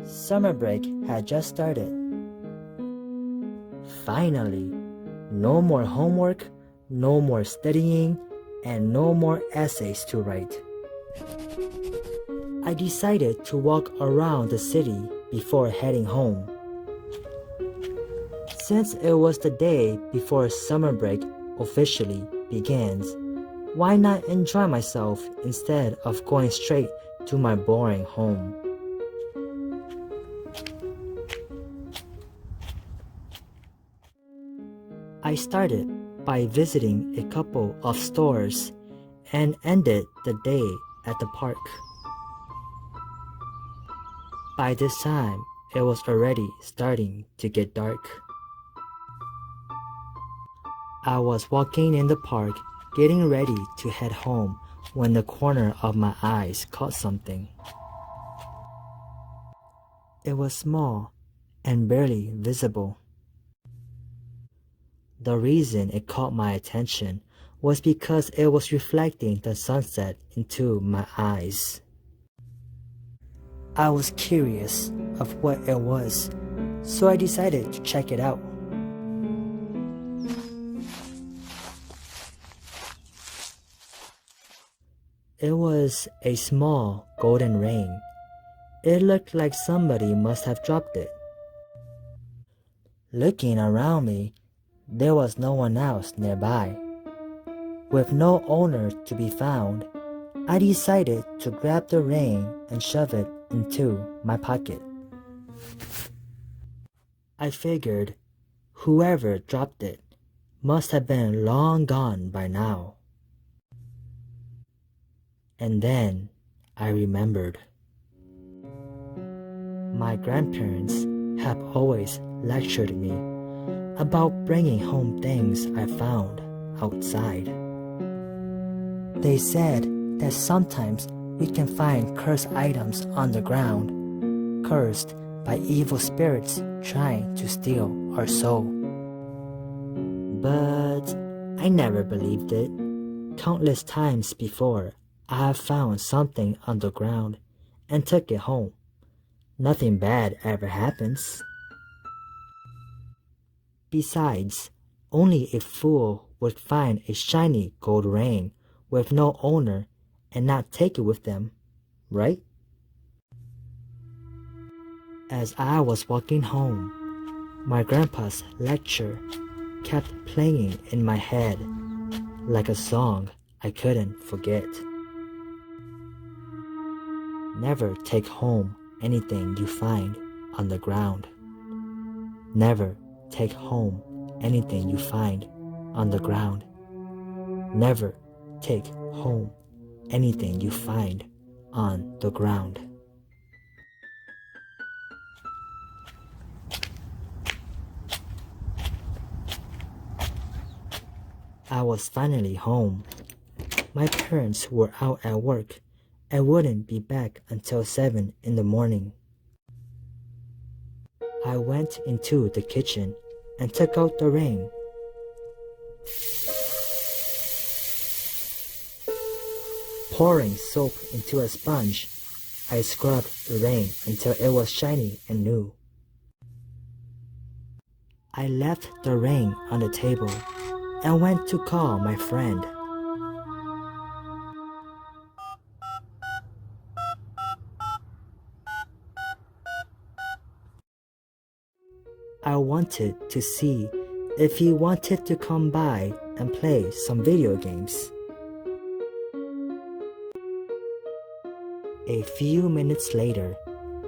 Summer break had just started. Finally, no more homework, no more studying, and no more essays to write. I decided to walk around the city before heading home. Since it was the day before summer break officially begins, why not enjoy myself instead of going straight to my boring home? I started by visiting a couple of stores and ended the day at the park. By this time, it was already starting to get dark. I was walking in the park, getting ready to head home when the corner of my eyes caught something. It was small and barely visible. The reason it caught my attention was because it was reflecting the sunset into my eyes. I was curious of what it was, so I decided to check it out. It was a small golden rain. It looked like somebody must have dropped it. Looking around me, there was no one else nearby. With no owner to be found, I decided to grab the rain and shove it into my pocket. I figured whoever dropped it must have been long gone by now. And then I remembered. My grandparents have always lectured me about bringing home things I found outside. They said that sometimes we can find cursed items on the ground, cursed by evil spirits trying to steal our soul. But I never believed it. Countless times before, I have found something on the ground and took it home. Nothing bad ever happens. Besides, only a fool would find a shiny gold ring with no owner and not take it with them, right? As I was walking home, my grandpa's lecture kept playing in my head like a song I couldn't forget. Never take home anything you find on the ground. Never take home anything you find on the ground. Never take home anything you find on the ground. I was finally home. My parents were out at work and wouldn't be back until 7 in the morning. I went into the kitchen and took out the ring. Pouring soap into a sponge, I scrubbed the ring until it was shiny and new. I left the ring on the table and went to call my friend. I wanted to see if he wanted to come by and play some video games. A few minutes later,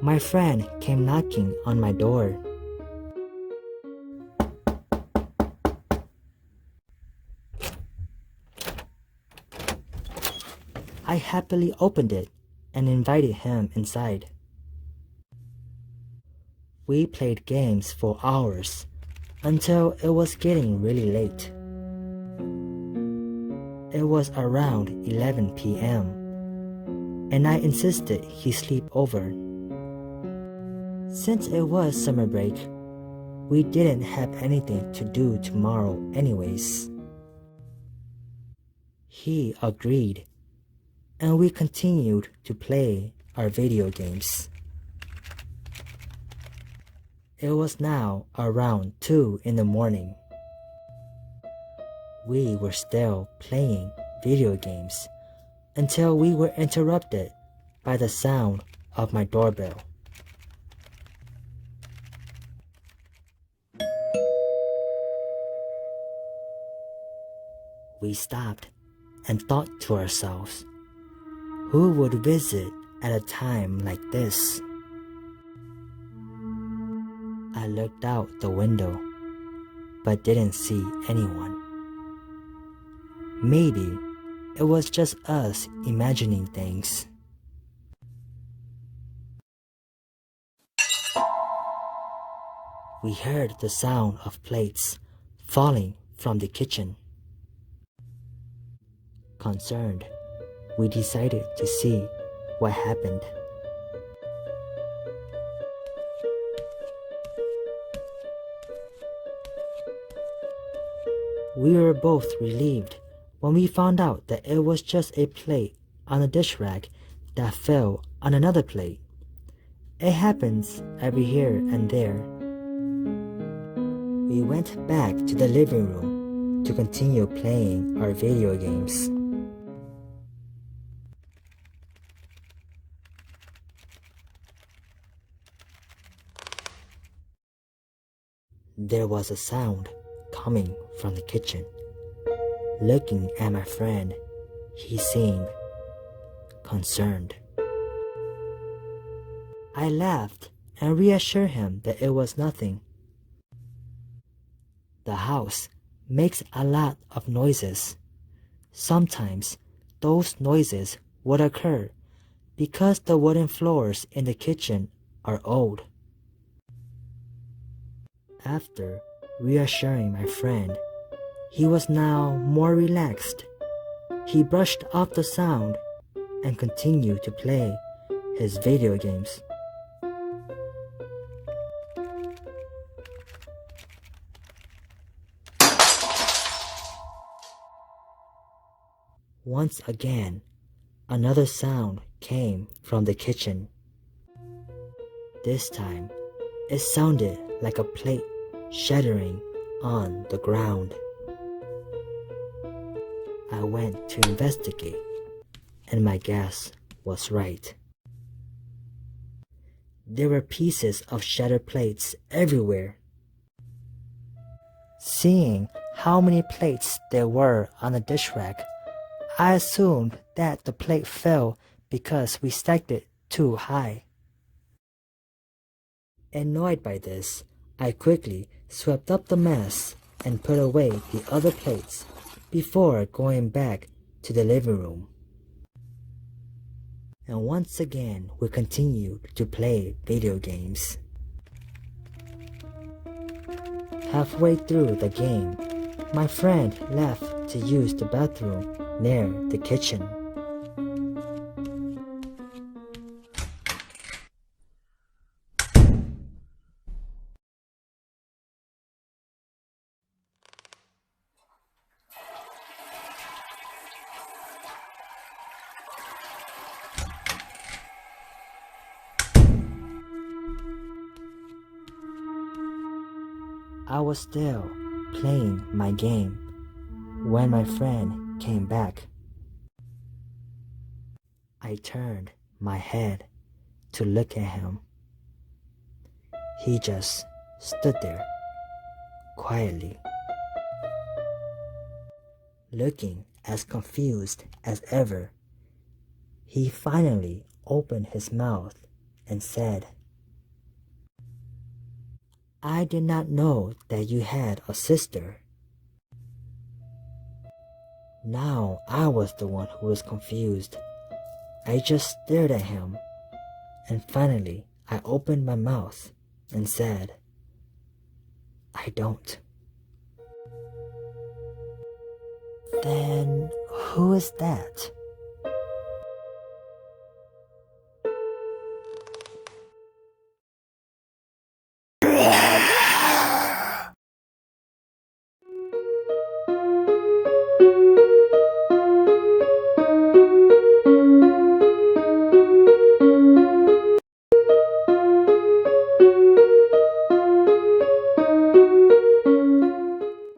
my friend came knocking on my door. I happily opened it and invited him inside. We played games for hours until it was getting really late. It was around 11 p.m. and I insisted he sleep over. Since it was summer break, we didn't have anything to do tomorrow anyways. He agreed, and we continued to play our video games. It was now around 2 in the morning. We were still playing video games until we were interrupted by the sound of my doorbell. We stopped and thought to ourselves, who would visit at a time like this? I looked out the window, but didn't see anyone. Maybe it was just us imagining things. We heard the sound of plates falling from the kitchen. Concerned, we decided to see what happened. We were both relieved when we found out that it was just a plate on a dish rack that fell on another plate. It happens every here and there. We went back to the living room to continue playing our video games. There was a sound coming from the kitchen. Looking at my friend, he seemed concerned. I laughed and reassured him that it was nothing. The house makes a lot of noises. Sometimes those noises would occur because the wooden floors in the kitchen are old. After reassuring my friend, he was now more relaxed. He brushed off the sound and continued to play his video games. Once again, another sound came from the kitchen. This time, it sounded like a plate shattering on the ground. I went to investigate, and my guess was right. There were pieces of shattered plates everywhere. Seeing how many plates there were on the dish rack, I assumed that the plate fell because we stacked it too high. Annoyed by this, I quickly swept up the mess and put away the other plates before going back to the living room. And once again, we continued to play video games. Halfway through the game, my friend left to use the bathroom near the kitchen. I was still playing my game when my friend came back. I turned my head to look at him. He just stood there quietly, looking as confused as ever. He finally opened his mouth and said, "I did not know that you had a sister." Now I was the one who was confused. I just stared at him, and finally I opened my mouth and said, "I don't." "Then who is that?"